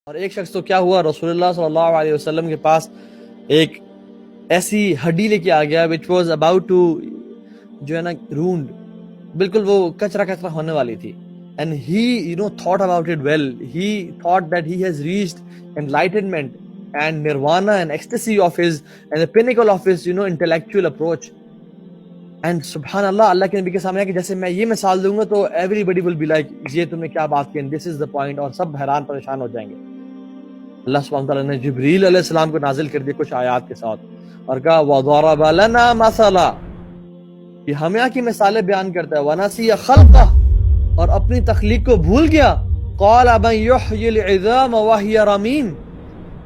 اور ایک شخص تو کیا ہوا، رسول اللہ صلی اللہ علیہ وسلم کے پاس ایک ایسی ہڈی لے کے آ گیا which was about to جو ہے نا روند، بالکل وہ کچرا کچرا ہونے والی تھی. and he thought about it well. He thought that he has reached enlightenment and nirvana and ecstasy of his and the pinnacle of his intellectual approach. And سبحان اللہ، اللہ کے نبی کے سامنے کہ جیسے میں یہ مثال دوں گا تو everybody will be like یہ تم نے کیا بات کی، this is the point، اور سب حیران پریشان ہو جائیں گے. اللہ سبحانہ وتعالیٰ نے جبریل علیہ السلام کو نازل کر دیا کچھ آیات کے ساتھ اور کہا وَضَرَبَ لَنَا مَثَلًا، یہ ہمیں کی مثالیں بیان کرتا ہے. وَنَسِيَ خَلْقَهُ، اور اپنی تخلیق کو بھول گیا. قَالَ مَنْ يُحْيِي الْعِظَامَ وَهِيَ رَمِيمٌ،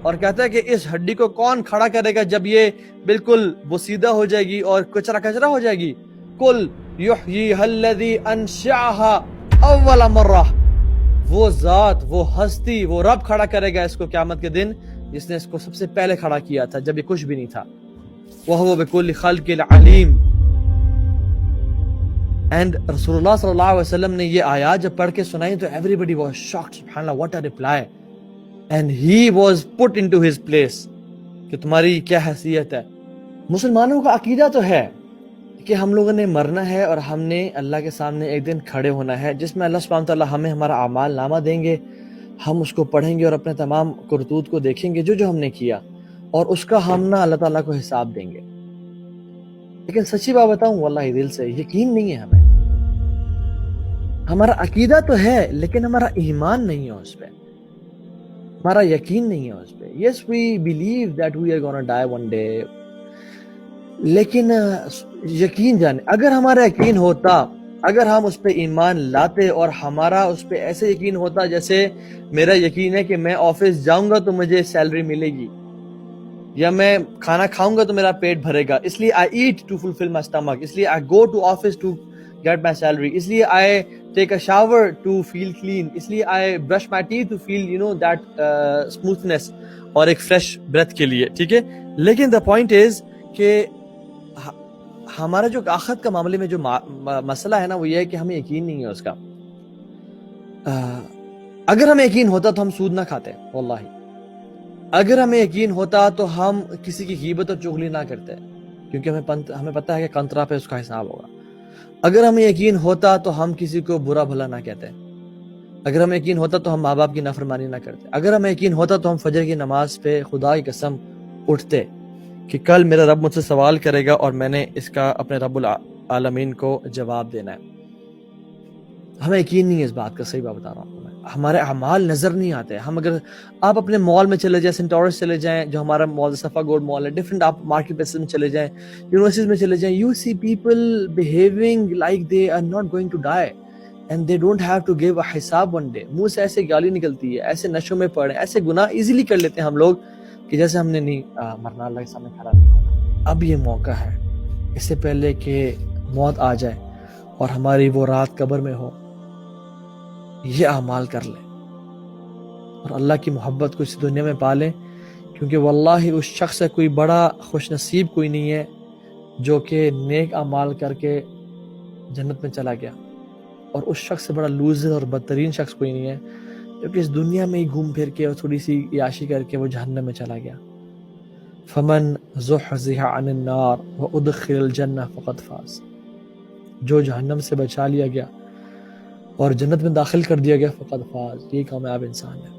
اور کہتا ہے کہ اس ہڈی کو کون کھڑا کرے گا جب یہ بالکل بوسیدہ ہو جائے گی اور کچرا کچرا ہو جائے گی. قُلْ يُحْيِيهَا الَّذِي أَنشَأَهَا أَوَّلَ مَرَّةٍ، وہ ذات، وہ ہستی، وہ رب کھڑا کرے گا اس کو قیامت کے دن جس نے اس کو سب سے پہلے کھڑا کیا تھا جب یہ کچھ بھی نہیں تھا. وَهُوَ بِكُلِّ خَلْقٍ عَلِيمٌ. اینڈ رسول اللہ صلی اللہ علیہ وسلم نے یہ آیات جب پڑھ کے سنائی تو everybody was shocked. سبحان اللہ، what a reply. and he was put into his place کہ تمہاری کیا حیثیت ہے. مسلمانوں کا عقیدہ تو ہے کہ ہم لوگوں نے مرنا ہے اور ہم نے اللہ کے سامنے ایک دن کھڑے ہونا ہے جس میں اللہ سبحانہ وتعالیٰ ہمیں ہمارا اعمال نامہ دیں گے، ہم اس کو پڑھیں گے اور اپنے تمام کرتوت کو دیکھیں گے جو ہم نے کیا، اور اس کا ہم نہ اللہ تعالیٰ کو حساب دیں گے. لیکن سچی بات بتاؤں، واللہ دل سے یقین نہیں ہے ہمیں. ہمارا عقیدہ تو ہے لیکن ہمارا ایمان نہیں ہے اس پہ، ہمارا یقین نہیں ہے اس پہ. yes we believe that we are gonna die one day، لیکن یقین جانے اگر ہمارا یقین ہوتا، اگر ہم اس پہ ایمان لاتے اور ہمارا اس پہ ایسے یقین ہوتا جیسے میرا یقین ہے کہ میں آفس جاؤں گا تو مجھے سیلری ملے گی، یا میں کھانا کھاؤں گا تو میرا پیٹ بھرے گا، اس لیے I eat to fulfill my stomach، اس لیے I go to office to get my salary، اس لیے I take a shower to feel clean، اس لیے I brush my teeth to feel that smoothness اور ایک fresh breath کے لیے. ٹھیک ہے، لیکن the point is کہ ہمارا جو آخرت کا معاملے میں جو مسئلہ ہے نا وہ یہ ہے کہ ہمیں یقین نہیں ہے اس کا. اگر ہمیں یقین ہوتا تو ہم سود نہ کھاتے، واللہ. اگر ہمیں یقین ہوتا تو ہم کسی کی غیبت اور چغلی نہ کرتے، کیونکہ ہمیں پتہ ہے کہ قنطرہ پہ اس کا حساب ہوگا. اگر ہمیں یقین ہوتا تو ہم کسی کو برا بھلا نہ کہتے. اگر ہمیں یقین ہوتا تو ہم ماں باپ کی نافرمانی نہ کرتے. اگر ہمیں یقین ہوتا تو ہم فجر کی نماز پہ خدا کی قسم اٹھتے کہ کل میرا رب مجھ سے سوال کرے گا اور میں نے اس کا اپنے رب العالمین کو جواب دینا ہے. ہمیں یقین نہیں ہے اس بات کا، صحیح بات بتا رہا ہوں میں. ہمارے اعمال نظر نہیں آتے. ہم اگر آپ اپنے مال میں چلے جائیں، سینٹورس چلے جائیں جو ہمارا مال صفا گوڈ مال ہے، ڈفرینٹ آپ مارکیٹ پلیسز میں چلے جائیں، یونیورسٹیز میں چلے جائیں، you see people behaving like they are not going to die and they don't have to give a حساب ون ڈے. منہ سے ایسے گالی نکلتی ہے، ایسے نشوں میں پڑے، ایسے گناہ ایزیلی کر لیتے ہیں ہم لوگ کہ جیسے ہم نے نہیں مرنا، اللہ کے سامنے کھڑا نہیں ہونا. اب یہ موقع ہے، اس سے پہلے کہ موت آ جائے اور ہماری وہ رات قبر میں ہو، یہ اعمال کر لیں اور اللہ کی محبت کو اس دنیا میں پالیں. کیونکہ واللہ اس شخص سے کوئی بڑا خوش نصیب کوئی نہیں ہے جو کہ نیک اعمال کر کے جنت میں چلا گیا، اور اس شخص سے بڑا لوزر اور بدترین شخص کوئی نہیں ہے جو کہ اس دنیا میں ہی گھوم پھر کے اور تھوڑی سی عیاشی کر کے وہ جہنم میں چلا گیا. فمن زحزح عن النار وادخل الجنہ فقد فاز، جو جہنم سے بچا لیا گیا اور جنت میں داخل کر دیا گیا فقد فاز، یہ کامیاب انسان ہے.